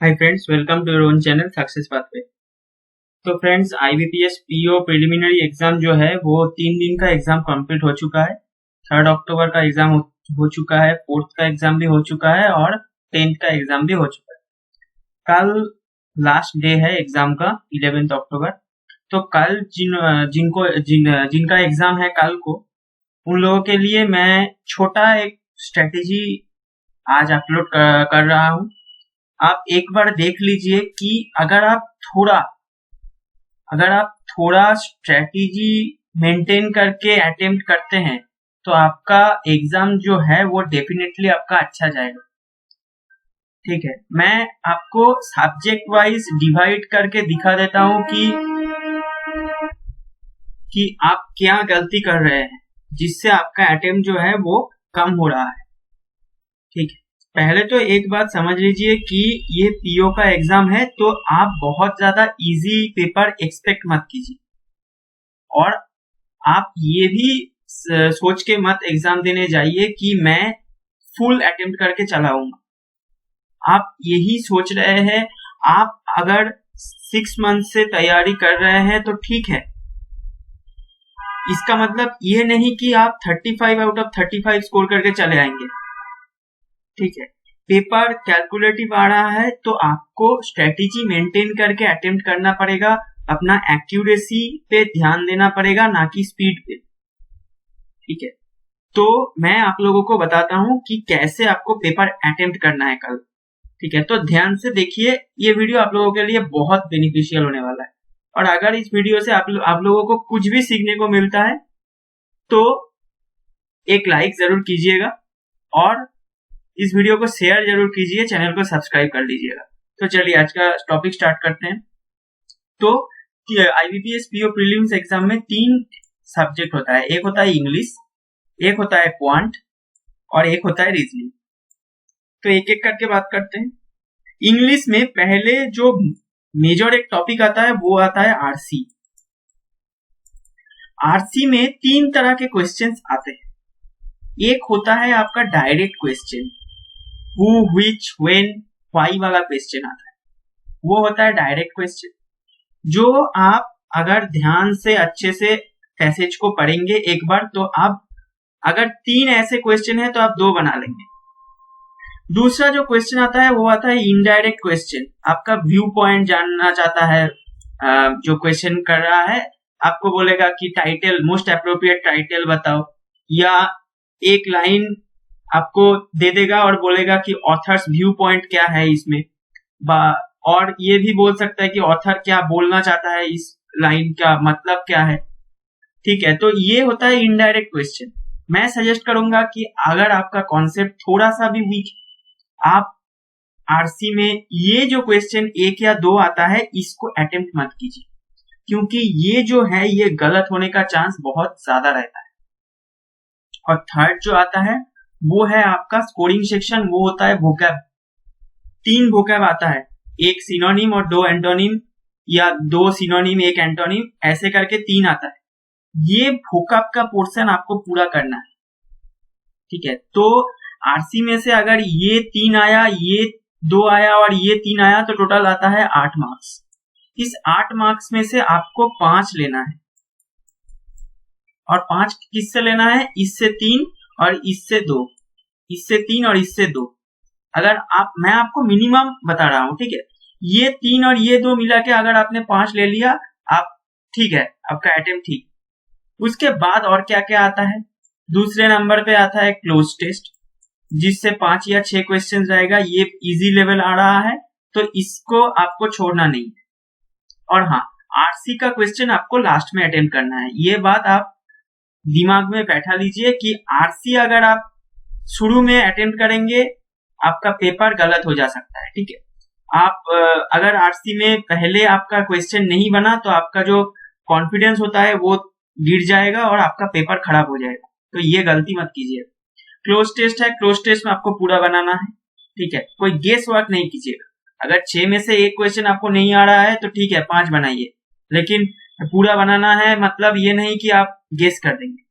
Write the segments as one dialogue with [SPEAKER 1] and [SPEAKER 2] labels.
[SPEAKER 1] Hi friends, welcome to your own channel success pathway. तो friends, IBPS PO preliminary exam जो है वो 3 दिन का एग्जाम कंप्लीट हो चुका है। 3 अक्टूबर का एग्जाम हो चुका है, 4th का एग्जाम भी हो चुका है और 10th का एग्जाम भी हो चुका है। कल लास्ट डे है एग्जाम का, 11 अक्टूबर। तो कल जिनका एग्जाम है कल को, उन लोगों के लिए मैं छोटा एक स्ट्रेटेजी आज अपलोड कर रहा हूँ। आप एक बार देख लीजिए कि अगर आप थोड़ा स्ट्रेटेजी मेंटेन करके अटेम्प्ट करते हैं तो आपका एग्जाम जो है वो डेफिनेटली आपका अच्छा जाएगा। ठीक है, मैं आपको सब्जेक्ट वाइज डिवाइड करके दिखा देता हूं कि आप क्या गलती कर रहे हैं जिससे आपका अटेम्प्ट जो है वो कम हो रहा है। ठीक है, पहले तो एक बात समझ लीजिए कि ये पीओ का एग्जाम है, तो आप बहुत ज्यादा इजी पेपर एक्सपेक्ट मत कीजिए और आप ये भी सोच के मत एग्जाम देने जाइए कि मैं फुल अटेम्प्ट करके चलाऊंगा। आप यही सोच रहे हैं, आप अगर 6 मंथ से तैयारी कर रहे हैं तो ठीक है। इसका मतलब ये नहीं कि आप 35 आउट ऑफ 35 स्कोर करके चले आएंगे। ठीक है, पेपर कैलकुलेटिव आ रहा है तो आपको स्ट्रेटेजी मेंटेन करके अटेम्प्ट करना पड़ेगा। अपना एक्यूरेसी पे ध्यान देना पड़ेगा, ना कि स्पीड पे। ठीक है, तो मैं आप लोगों को बताता हूं कि कैसे आपको पेपर अटेम्प्ट करना है कल। ठीक है, तो ध्यान से देखिए, ये वीडियो आप लोगों के लिए बहुत बेनिफिशियल होने वाला है। और अगर इस वीडियो से आप लोगों को कुछ भी सीखने को मिलता है तो एक लाइक जरूर कीजिएगा और इस वीडियो को शेयर जरूर कीजिए, चैनल को सब्सक्राइब कर लीजिएगा। तो चलिए आज का टॉपिक स्टार्ट करते हैं। तो आईबीपीएस पीओ प्रीलिम्स एग्जाम में 3 सब्जेक्ट होता है। एक होता है इंग्लिश, एक होता है क्वांट और एक होता है रीजनिंग। तो एक एक करके बात करते हैं। इंग्लिश में पहले जो मेजर एक टॉपिक आता है वो आता है आरसी। आरसी में 3 तरह के क्वेश्चंस आते हैं। एक होता है आपका direct question, who, which, when, why वाला क्वेश्चन आता है, वो होता है डायरेक्ट क्वेश्चन, जो आप अगर ध्यान से अच्छे से पैसेज को पढ़ेंगे एक बार तो आप, अगर 3 ऐसे क्वेश्चन है तो आप 2 बना लेंगे। दूसरा जो क्वेश्चन आता है वो आता है इनडायरेक्ट क्वेश्चन। आपका व्यू पॉइंट जानना चाहता है, जो क्वेश्चन कर रहा है आपको बोलेगा कि टाइटल, मोस्ट अप्रोप्रिएट टाइटल बताओ, या एक लाइन आपको दे देगा और बोलेगा कि ऑथर्स व्यू पॉइंट क्या है इसमें, और ये भी बोल सकता है कि ऑथर क्या बोलना चाहता है, इस लाइन का मतलब क्या है। ठीक है, तो ये होता है इनडायरेक्ट क्वेश्चन। मैं सजेस्ट करूंगा कि अगर आपका कॉन्सेप्ट थोड़ा सा भी वीक, आप आरसी में ये जो क्वेश्चन 1 या 2 आता है इसको अटेम्प्ट मत कीजिए, क्योंकि ये जो है ये गलत होने का चांस बहुत ज्यादा रहता है। और थर्ड जो आता है वो है आपका स्कोरिंग सेक्शन, वो होता है वोकैब। 3 वोकैब आता है, एक सिनोनिम और 2 एंटोनिम, या 2 सिनोनिम 1 एंटोनिम, ऐसे करके 3 आता है। ये वोकैब का पोर्शन आपको पूरा करना है। ठीक है, तो आरसी में से अगर ये 3 आया, ये 2 आया और ये 3 आया तो टोटल आता है 8 मार्क्स। इस 8 मार्क्स में से आपको 5 लेना है, और 5 किससे लेना है, इससे 3 और इससे 2, इससे 3 और इससे 2। अगर मैं आपको मिनिमम बता रहा हूं। ठीक है, ये 3 और ये 2 मिला के अगर आपने 5 ले लिया, आप ठीक है, आपका अटेम्प्ट ठीक। उसके बाद और क्या क्या आता है, दूसरे नंबर पे आता है क्लोज टेस्ट, जिससे 5 या 6 क्वेश्चन रहेगा। ये इजी लेवल आ रहा है तो इसको आपको छोड़ना नहीं है। और हाँ, आरसी का क्वेश्चन आपको लास्ट में अटेम्प्ट करना है। ये बात आप दिमाग में बैठा लीजिए कि आरसी अगर आप शुरू में अटेम्प्ट करेंगे, आपका पेपर गलत हो जा सकता है। ठीक है, आप अगर आरसी में पहले आपका क्वेश्चन नहीं बना तो आपका जो कॉन्फिडेंस होता है वो गिर जाएगा और आपका पेपर खराब हो जाएगा। तो ये गलती मत कीजिए। क्लोज टेस्ट है, क्लोज टेस्ट में आपको पूरा बनाना है। ठीक है, कोई गेस वर्क नहीं कीजिएगा। अगर 6 में से एक क्वेश्चन आपको नहीं आ रहा है तो ठीक है, 5 बनाइए, लेकिन पूरा बनाना है। मतलब ये नहीं कि आप गेस कर देंगे।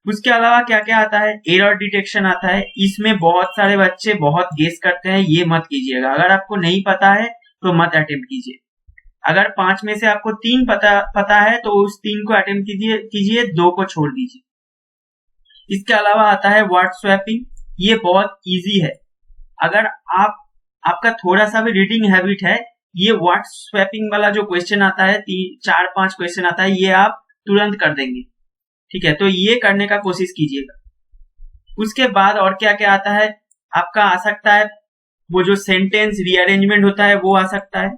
[SPEAKER 1] उसके अलावा क्या क्या आता है, एरर डिटेक्शन आता है। इसमें बहुत सारे बच्चे बहुत गेस करते हैं, ये मत कीजिएगा। अगर आपको नहीं पता है तो मत अटेम्प्ट कीजिए। अगर 5 में से आपको 3 पता है तो उस 3 को अटेम्प्ट कीजिए, 2 को छोड़ दीजिए। इसके अलावा आता है वर्ड स्वैपिंग। ये बहुत इजी है। अगर आपका थोड़ा सा भी रीडिंग हैबिट है, ये वर्ड स्वैपिंग वाला जो क्वेश्चन आता है, 4-5 क्वेश्चन आता है, ये आप तुरंत कर देंगे। ठीक है, तो ये करने का कोशिश कीजिएगा। उसके बाद और क्या क्या आता है, आपका आ सकता है वो जो सेंटेंस रीअरेंजमेंट होता है वो आ सकता है।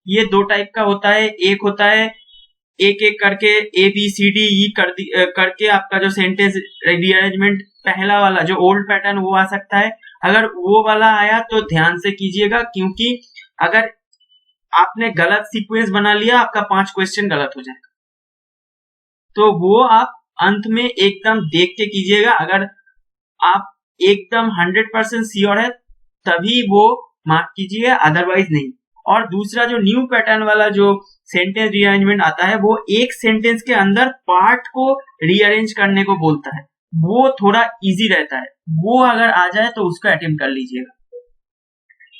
[SPEAKER 1] ये 2 टाइप का होता है। एक होता है एक एक करके ABCDE करके आपका जो सेंटेंस रीअरेंजमेंट, पहला वाला जो ओल्ड पैटर्न वो आ सकता है। अगर वो वाला आया तो ध्यान से कीजिएगा, क्योंकि अगर आपने गलत सीक्वेंस बना लिया, आपका 5 क्वेश्चन गलत हो जाएगा। तो वो आप अंत में एकदम देख के कीजिएगा। अगर आप एकदम 100% श्योर है तभी वो मार्क कीजिए, अदरवाइज नहीं। और दूसरा जो न्यू पैटर्न वाला जो सेंटेंस रीअरेंजमेंट आता है, वो एक सेंटेंस के अंदर पार्ट को रीअरेंज करने को बोलता है। वो थोड़ा इजी रहता है। वो अगर आ जाए तो उसको अटेम्प्ट कर लीजिएगा।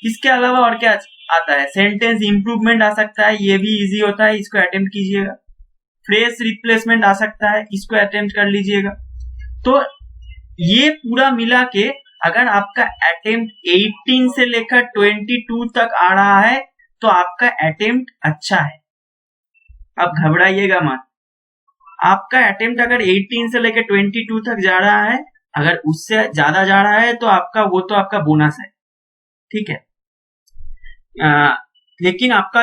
[SPEAKER 1] इसके अलावा और क्या आता है, सेंटेंस इंप्रूवमेंट आ सकता है, ये भी इजी होता है, इसको अटेम्प्ट कीजिएगा। फ्रेज रिप्लेसमेंट आ सकता है, इसको अटेम्प्ट कर लीजिएगा। तो ये पूरा मिला के अगर आपका अटेम्प्ट 18 से लेकर 22 तक आ रहा है तो आपका अटेम्प्ट अच्छा है। अब घबराइएगा मत। आपका अटेम्प्ट अगर 18 से लेकर 22 तक जा रहा है, अगर उससे ज्यादा जा रहा है तो आपका बोनस है। ठीक है, लेकिन आपका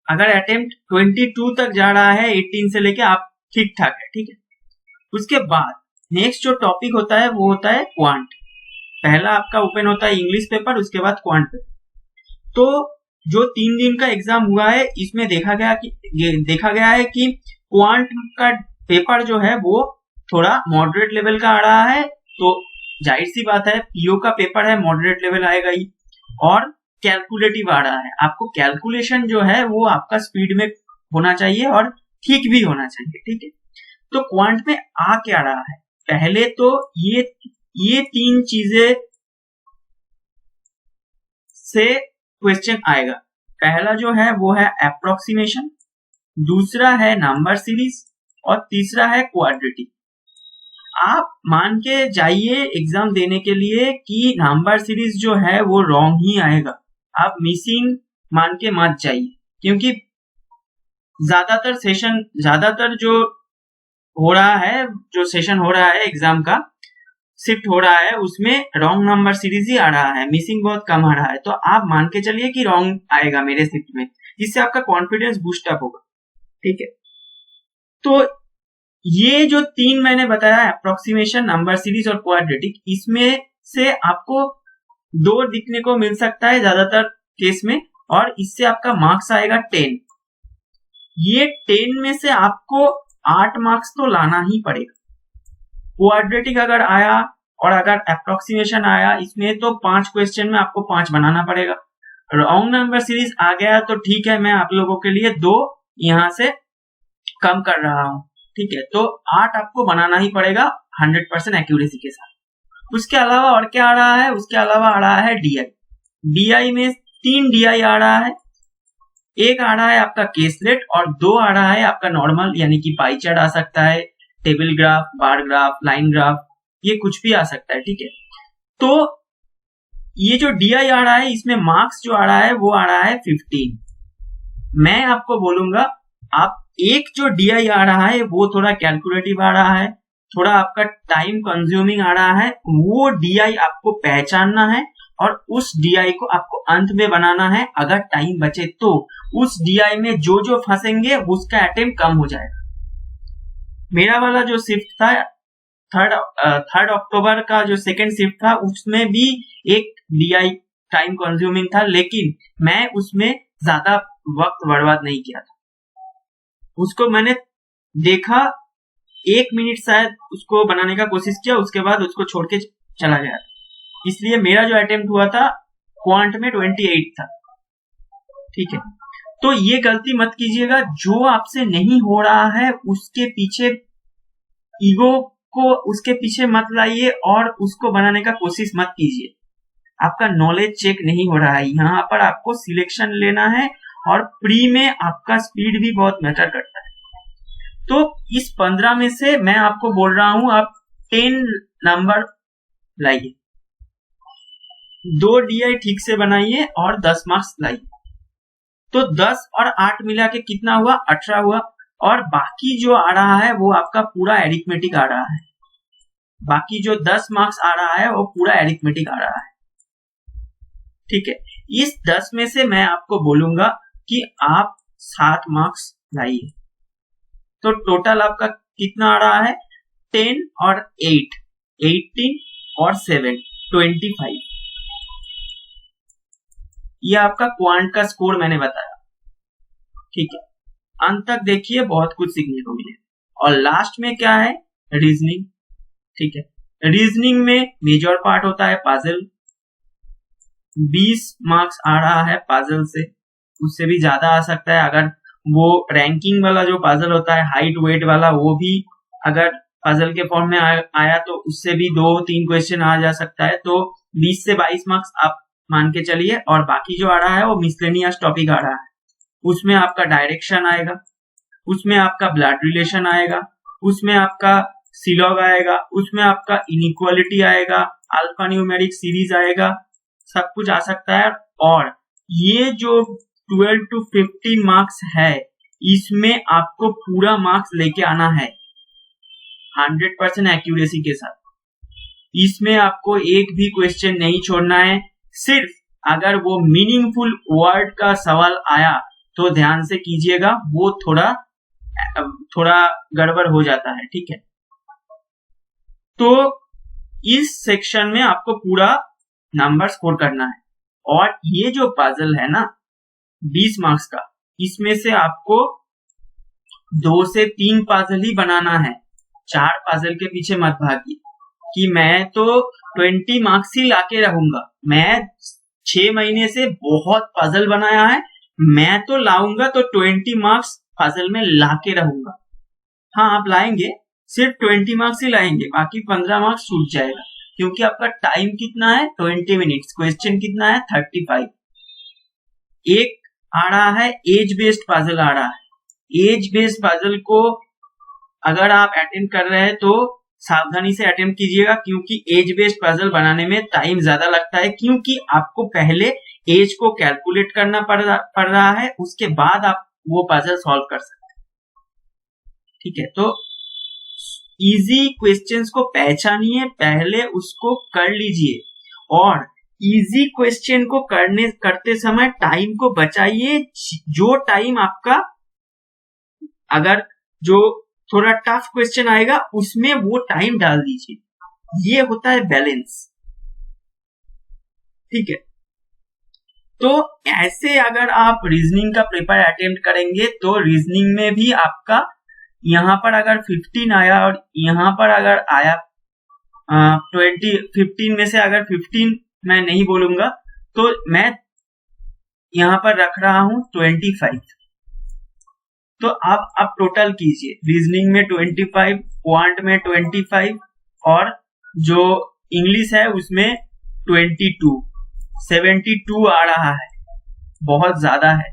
[SPEAKER 1] अगर अटेम्प्ट 22 तक जा रहा है 18 से लेके, आप ठीक ठाक है। ठीक है, उसके बाद नेक्स्ट जो टॉपिक होता है वो होता है क्वांट। पहला आपका ओपन होता है इंग्लिश पेपर, उसके बाद क्वांट पेपर। तो जो 3 दिन का एग्जाम हुआ है, इसमें देखा गया है कि क्वांट का पेपर जो है वो थोड़ा मॉडरेट लेवल का आ रहा है। तो जाहिर सी बात है, पीओ का पेपर है, मॉडरेट लेवल आएगा ही। और कैलकुलेटिव आ रहा है। आपको कैलकुलेशन जो है वो आपका स्पीड में होना चाहिए और ठीक भी होना चाहिए। ठीक है, तो क्वांट में आ क्या रहा है, पहले तो ये 3 चीजें से क्वेश्चन आएगा। पहला जो है वो है अप्रोक्सीमेशन, दूसरा है नंबर सीरीज और तीसरा है क्वाड्रेटिक। आप मान के जाइए एग्जाम देने के लिए कि नंबर सीरीज जो है वो रॉन्ग ही आएगा। आप मिसिंग मान के मत जाइए, क्योंकि ज्यादातर जो हो रहा है, जो सेशन हो रहा है एग्जाम का शिफ्ट हो रहा है, उसमें रॉन्ग नंबर सीरीज ही आ रहा है, मिसिंग बहुत कम आ रहा है। तो आप मान के चलिए कि रॉन्ग आएगा मेरे शिफ्ट में, जिससे आपका कॉन्फिडेंस बूस्ट अप होगा। ठीक है, तो ये जो 3 मैंने बताया, अप्रोक्सीमेशन, नंबर सीरीज और क्वाड्रेटिक, इसमें से आपको 2 दिखने को मिल सकता है ज्यादातर केस में, और इससे आपका मार्क्स आएगा 10। ये 10 में से आपको 8 मार्क्स तो लाना ही पड़ेगा। क्वाड्रेटिक अगर आया और अगर अप्रोक्सीमेशन आया इसमें, तो 5 क्वेश्चन में आपको 5 बनाना पड़ेगा। रॉन्ग नंबर सीरीज आ गया तो ठीक है, मैं आप लोगों के लिए 2 यहां से कम कर रहा हूं। ठीक है, तो 8 आपको बनाना ही पड़ेगा 100% एक्यूरेसी के साथ। उसके अलावा और क्या आ रहा है, उसके अलावा आ रहा है डीआई में 3 डीआई आ रहा है। एक आ रहा है आपका केसलेट और 2 आ रहा है आपका नॉर्मल, यानी कि पाई चार्ट आ सकता है, table graph, bar graph, line graph, ये कुछ भी आ सकता है। ठीक है, तो ये जो डीआई आ रहा है, इसमें मार्क्स जो आ रहा है वो आ रहा है 15। मैं आपको बोलूंगा, आप एक जो डीआई आ रहा है वो थोड़ा कैलकुलेटिव आ रहा है, थोड़ा आपका टाइम कंज्यूमिंग आ रहा है, वो डीआई आपको पहचानना है और उस डीआई को आपको अंत में बनाना है। अगर टाइम बचे तो उस डीआई में जो फंसेंगे उसका अटेम्प्ट कम हो जाएगा। मेरा वाला जो शिफ्ट था 3 अक्टूबर का, जो सेकंड शिफ्ट था, उसमें भी एक डीआई टाइम कंज्यूमिंग था, लेकिन मैं उसमें ज्यादा वक्त बर्बाद नहीं किया था। उसको मैंने देखा, 1 मिनट शायद उसको बनाने का कोशिश किया, उसके बाद उसको छोड़ के चला गया। इसलिए मेरा जो अटेम्प्ट हुआ था क्वांट में 28 था। ठीक है, तो ये गलती मत कीजिएगा। जो आपसे नहीं हो रहा है उसके पीछे ईगो को उसके पीछे मत लाइए और उसको बनाने का कोशिश मत कीजिए। आपका नॉलेज चेक नहीं हो रहा है, यहाँ पर आपको सिलेक्शन लेना है और प्री में आपका स्पीड भी बहुत मैटर करता है। तो इस 15 में से मैं आपको बोल रहा हूं आप 10 नंबर लाइए, 2 DI ठीक से बनाइए और 10 मार्क्स लाइए। तो 10 और 8 मिला के कितना हुआ? 18 हुआ। और बाकी जो आ रहा है वो आपका पूरा एरिथमेटिक आ रहा है, बाकी जो 10 मार्क्स आ रहा है वो पूरा एरिथमेटिक आ रहा है। ठीक है, इस 10 में से मैं आपको बोलूंगा कि आप 7 मार्क्स लाइए। तो टोटल आपका कितना आ रहा है? 10 और 8, 18 और 7, 25। ये आपका क्वांट का स्कोर मैंने बताया। ठीक है, अंत तक देखिए, बहुत कुछ सीखने को मिले। और लास्ट में क्या है? रीजनिंग। ठीक है, रीजनिंग में मेजर पार्ट होता है पजल। 20 मार्क्स आ रहा है पजल से, उससे भी ज्यादा आ सकता है अगर वो रैंकिंग वाला जो पजल होता है हाइट वेट वाला, वो भी अगर पजल के फॉर्म में आया तो उससे भी 2-3 क्वेश्चन आ जा सकता है। तो 20 से 22 मार्क्स आप मान के चलिए। और बाकी जो आ रहा है वो मिसलेनियस टॉपिक आ रहा है, उसमें आपका डायरेक्शन आएगा, उसमें आपका ब्लड रिलेशन आएगा, उसमें आपका सिलॉग आएगा, उसमें आपका इनइक्वालिटी आएगा, अल्फा न्यूमेरिक सीरीज आएगा, सब कुछ आ सकता है। और ये जो 12 to 15 मार्क्स है, इसमें आपको पूरा मार्क्स लेके आना है 100% एक्यूरेसी के साथ। इसमें आपको एक भी क्वेश्चन नहीं छोड़ना है। सिर्फ अगर वो मीनिंगफुल वर्ड का सवाल आया तो ध्यान से कीजिएगा, वो थोड़ा गड़बड़ हो जाता है। ठीक है, तो इस सेक्शन में आपको पूरा नंबर स्कोर करना है। और ये जो पजल है ना 20 मार्क्स का, इसमें से आपको 2 से 3 पजल ही बनाना है, 4 पजल के पीछे मत भागिए कि मैं तो 20 मार्क्स ही लाके रहूंगा, मैं 6 महीने से बहुत पजल बनाया है, मैं तो लाऊंगा तो 20 मार्क्स पजल में लाके रहूंगा। हाँ, आप लाएंगे, सिर्फ 20 मार्क्स ही लाएंगे, बाकी 15 मार्क्स छूट जाएगा, क्योंकि आपका टाइम कितना है? 20 मिनट्स। क्वेश्चन कितना है? 35। एक आ रहा है एज बेस्ड पजल आ रहा है। एज बेस्ड पजल को अगर आप अटेम्प्ट कर रहे हैं तो सावधानी से अटेम्प्ट कीजिएगा, क्योंकि एज बेस्ड पजल बनाने में टाइम ज्यादा लगता है, क्योंकि आपको पहले एज को कैलकुलेट करना पड़ रहा है, उसके बाद आप वो पजल सॉल्व कर सकते हैं। ठीक है, तो इजी क्वेश्चंस को पहचानिए, पहले उसको कर लीजिए और इजी क्वेश्चन को करते समय टाइम को बचाइए। जो टाइम आपका, अगर जो थोड़ा टफ क्वेश्चन आएगा उसमें वो टाइम डाल दीजिए। ये होता है बैलेंस। ठीक है, तो ऐसे अगर आप रीजनिंग का पेपर अटेम्प्ट करेंगे तो रीजनिंग में भी आपका यहाँ पर अगर 15 आया और यहाँ पर अगर आया 15 में से अगर 15 मैं नहीं बोलूंगा तो मैं यहाँ पर रख रहा हूं 25। तो आप टोटल कीजिए, रीजनिंग में 25, क्वांट में 25 और जो इंग्लिश है उसमें 22, 72 आ रहा है। बहुत ज्यादा है।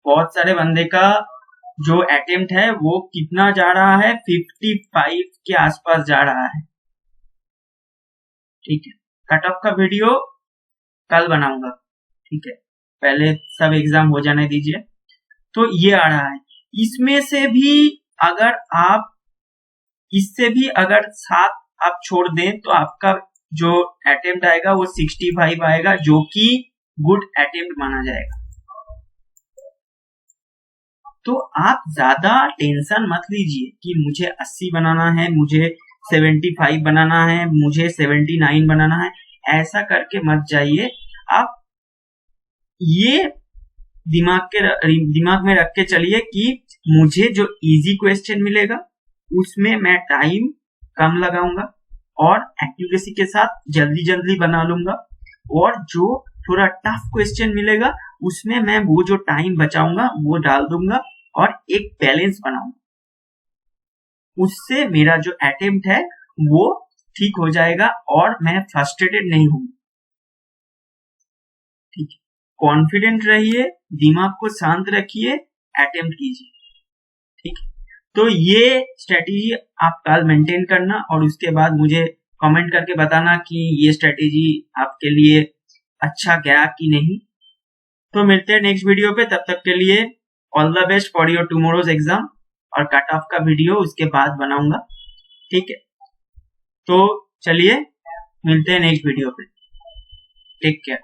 [SPEAKER 1] बहुत सारे बंदे का जो अटेम्प्ट है वो कितना जा रहा है? 55 के आसपास जा रहा है। ठीक है, कट ऑफ का वीडियो कल बनाऊंगा। ठीक है, पहले सब एग्जाम हो जाने दीजिए। तो ये आ रहा है। इसमें से भी अगर आप इससे भी अगर 7 आप छोड़ दें तो आपका जो अटेम्प्ट आएगा वो 65 आएगा, जो कि गुड अटेम्प्ट माना जाएगा। तो आप ज्यादा टेंशन मत लीजिए कि मुझे 80 बनाना है, मुझे 75 बनाना है, मुझे 79 बनाना है, ऐसा करके मत जाइए। आप ये दिमाग में रख के चलिए कि मुझे जो इजी क्वेश्चन मिलेगा उसमें मैं टाइम कम लगाऊंगा और एक्यूरेसी के साथ जल्दी जल्दी बना लूंगा, और जो थोड़ा टफ क्वेश्चन मिलेगा उसमें मैं वो जो टाइम बचाऊंगा वो डाल दूंगा और एक बैलेंस बनाऊंगा। उससे मेरा जो अटेम्प्ट है वो ठीक हो जाएगा और मैं फ्रस्ट्रेटेड नहीं हूँ। ठीक है, कॉन्फिडेंट रहिए, दिमाग को शांत रखिए, अटेम्प्ट कीजिए। ठीक है, तो ये स्ट्रेटेजी आप कल मेंटेन करना और उसके बाद मुझे कमेंट करके बताना कि ये स्ट्रेटेजी आपके लिए अच्छा गया कि नहीं। तो मिलते हैं नेक्स्ट वीडियो पे, तब तक के लिए all the best for your tomorrow's exam. और कट ऑफ का वीडियो उसके बाद बनाऊंगा। ठीक है, तो चलिए मिलते हैं नेक्स्ट वीडियो पे। Take care.